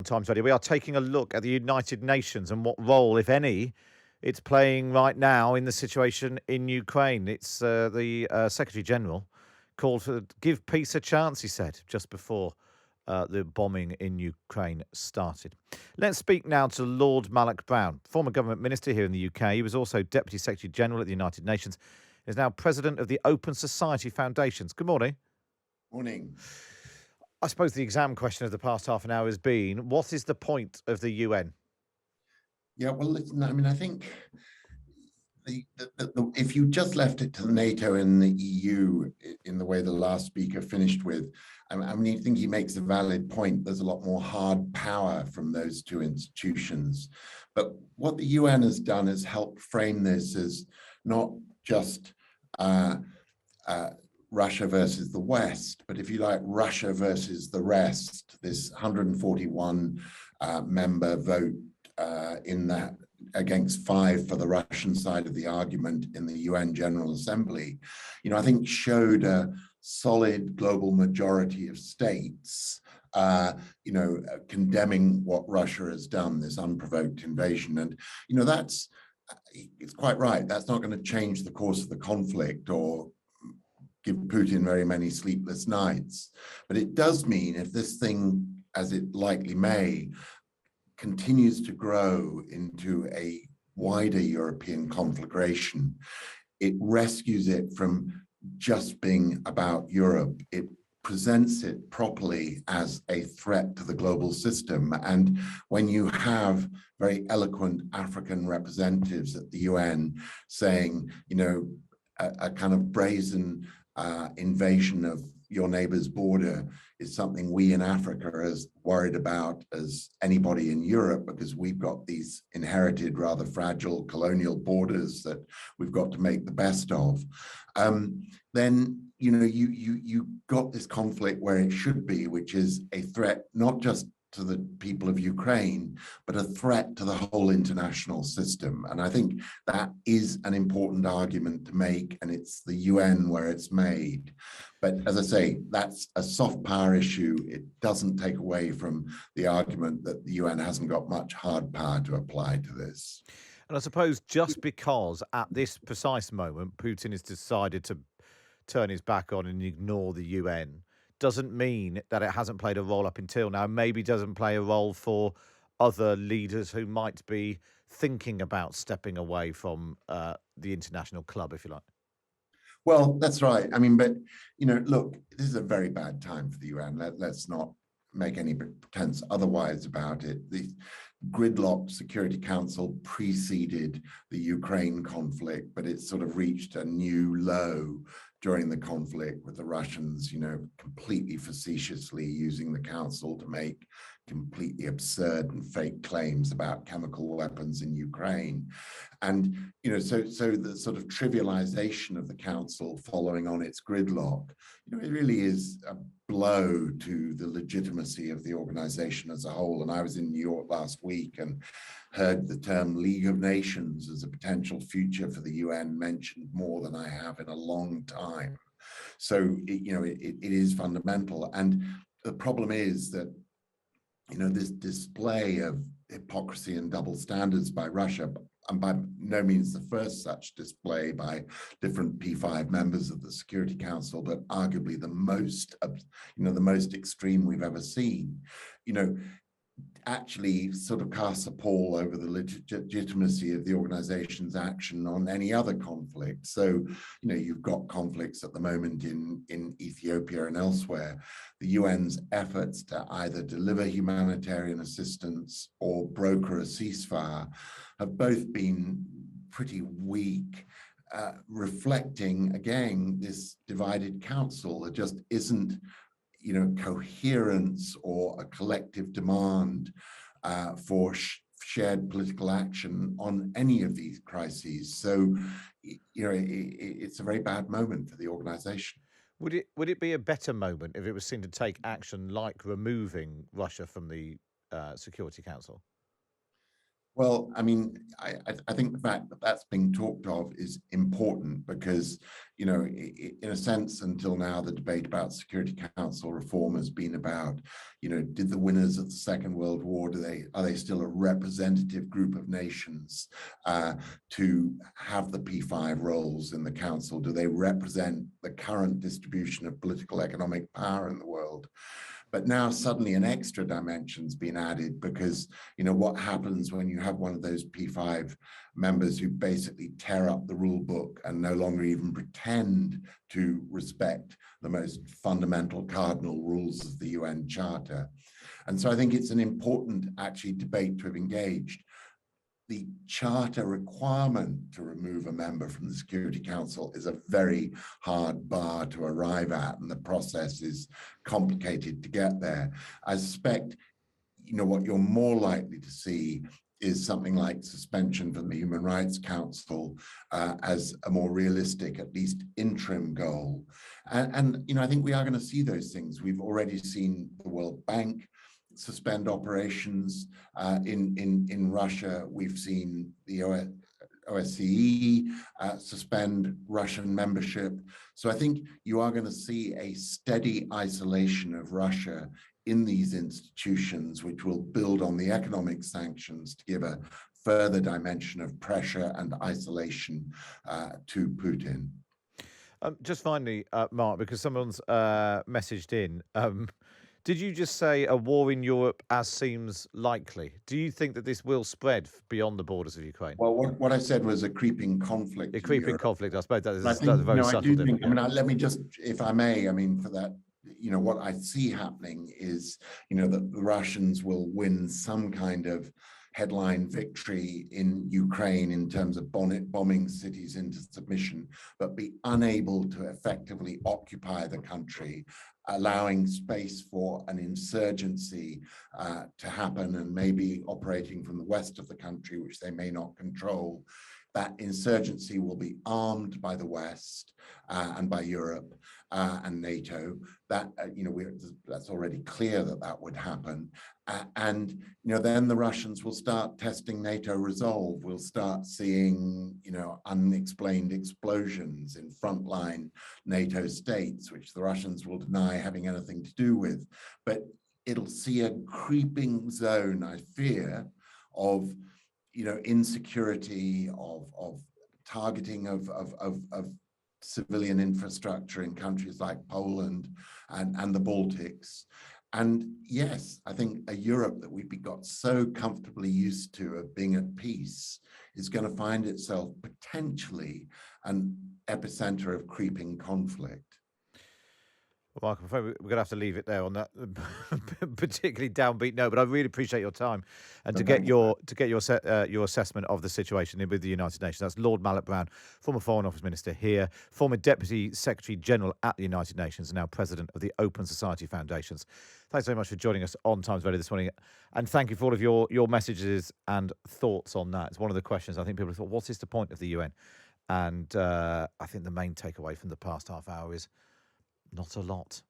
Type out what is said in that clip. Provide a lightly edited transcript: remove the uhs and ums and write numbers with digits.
Times Radio. We are taking a look at the United Nations and what role, if any, it's playing right now in the situation in Ukraine. It's the Secretary General called for give peace a chance, he said, just before the bombing in Ukraine started. Let's speak now to Lord Malloch Brown, former government minister here in the UK. He was also Deputy Secretary General at the United Nations. Is now President of the Open Society Foundations. Good morning. Morning. I suppose the exam question of the past half an hour has been, what is the point of the UN? Yeah, well, listen, I mean, I think if you just left it to NATO and the EU in the way the last speaker finished with, I mean, I think he makes a valid point. There's a lot more hard power from those two institutions. But what the UN has done is help frame this as not just Russia versus the West, but if you like, Russia versus the rest, this 141 member vote in that against 5 for the Russian side of the argument in the UN General Assembly, I think showed a solid global majority of states, condemning what Russia has done, this unprovoked invasion. And, it's quite right. That's not going to change the course of the conflict or give Putin very many sleepless nights. But it does mean if this thing, as it likely may, continues to grow into a wider European conflagration, it rescues it from just being about Europe. It presents it properly as a threat to the global system. And when you have very eloquent African representatives at the UN saying, a kind of brazen invasion of your neighbor's border is something we in Africa are as worried about as anybody in Europe, because we've got these inherited, rather fragile colonial borders that we've got to make the best of. Then you got this conflict where it should be, which is a threat not just to the people of Ukraine, but a threat to the whole international system. And I think that is an important argument to make, and it's the UN where it's made. But as I say, that's a soft power issue. It doesn't take away from the argument that the UN hasn't got much hard power to apply to this. And I suppose just because at this precise moment Putin has decided to turn his back on and ignore the UN doesn't mean that it hasn't played a role up until now. Maybe doesn't play a role for other leaders who might be thinking about stepping away from the international club, if you like. Well, that's right. I mean, but, look, this is a very bad time for the UN. Let's not make any pretense otherwise about it. The gridlocked Security Council preceded the Ukraine conflict, but it sort of reached a new low during the conflict with the Russians, completely facetiously using the council to make completely absurd and fake claims about chemical weapons in Ukraine. And, so the sort of trivialization of the council following on its gridlock, it really is a blow to the legitimacy of the organization as a whole. And I was in New York last week and heard the term League of Nations as a potential future for the UN mentioned more than I have in a long time. So, it is fundamental. And the problem is that, this display of hypocrisy and double standards by Russia, and by no means the first such display by different P5 members of the Security Council, but arguably the most extreme we've ever seen, actually sort of casts a pall over the legitimacy of the organization's action on any other conflict. So, you've got conflicts at the moment in Ethiopia and elsewhere. The UN's efforts to either deliver humanitarian assistance or broker a ceasefire have both been pretty weak, reflecting, again, this divided council. There just isn't coherence or a collective demand for shared political action on any of these crises. So, it's a very bad moment for the organization. Would it be a better moment if it was seen to take action like removing Russia from the Security Council? Well, I mean, I think the fact that that's being talked of is important because, in a sense, until now, the debate about Security Council reform has been about, did the winners of the Second World War, are they still a representative group of nations to have the P5 roles in the council? Do they represent the current distribution of political economic power in the world? But now suddenly an extra dimension's been added because, what happens when you have one of those P5 members who basically tear up the rule book and no longer even pretend to respect the most fundamental cardinal rules of the UN Charter. And so I think it's an important, actually, debate to have engaged. The charter requirement to remove a member from the Security Council is a very hard bar to arrive at, and the process is complicated to get there. I suspect, what you're more likely to see is something like suspension from the Human Rights Council as a more realistic, at least interim goal. And I think we are going to see those things. We've already seen the World Bank suspend operations in Russia. We've seen the OSCE suspend Russian membership. So I think you are going to see a steady isolation of Russia in these institutions, which will build on the economic sanctions to give a further dimension of pressure and isolation to Putin. Just finally, Mark, because someone's messaged in, did you just say a war in Europe as seems likely? Do you think that this will spread beyond the borders of Ukraine? Well, what I said was a creeping conflict. A creeping conflict, I suppose I that's think, a very I subtle do difference. think, let me just, if I may, for that, what I see happening is, that the Russians will win some kind of headline victory in Ukraine in terms of bombing cities into submission, but be unable to effectively occupy the country, allowing space for an insurgency to happen, and maybe operating from the west of the country, which they may not control. That insurgency will be armed by the West and by Europe and NATO. That that's already clear that would happen. And then the Russians will start testing NATO resolve. We'll start seeing unexplained explosions in frontline NATO states, which the Russians will deny having anything to do with. But it'll see a creeping zone, I fear, of insecurity, of targeting of civilian infrastructure in countries like Poland and the Baltics. And yes, I think a Europe that we've got so comfortably used to of being at peace is going to find itself potentially an epicenter of creeping conflict. Well, Mark, I'm afraid we're going to have to leave it there on that particularly downbeat note. But I really appreciate your time and to get your assessment of the situation with the United Nations. That's Lord Malloch Brown, former Foreign Office Minister here, former Deputy Secretary General at the United Nations, and now President of the Open Society Foundations. Thanks very much for joining us on Times Radio this morning, and thank you for all of your messages and thoughts on that. It's one of the questions I think people have thought: what is the point of the UN? And I think the main takeaway from the past half hour is not a lot.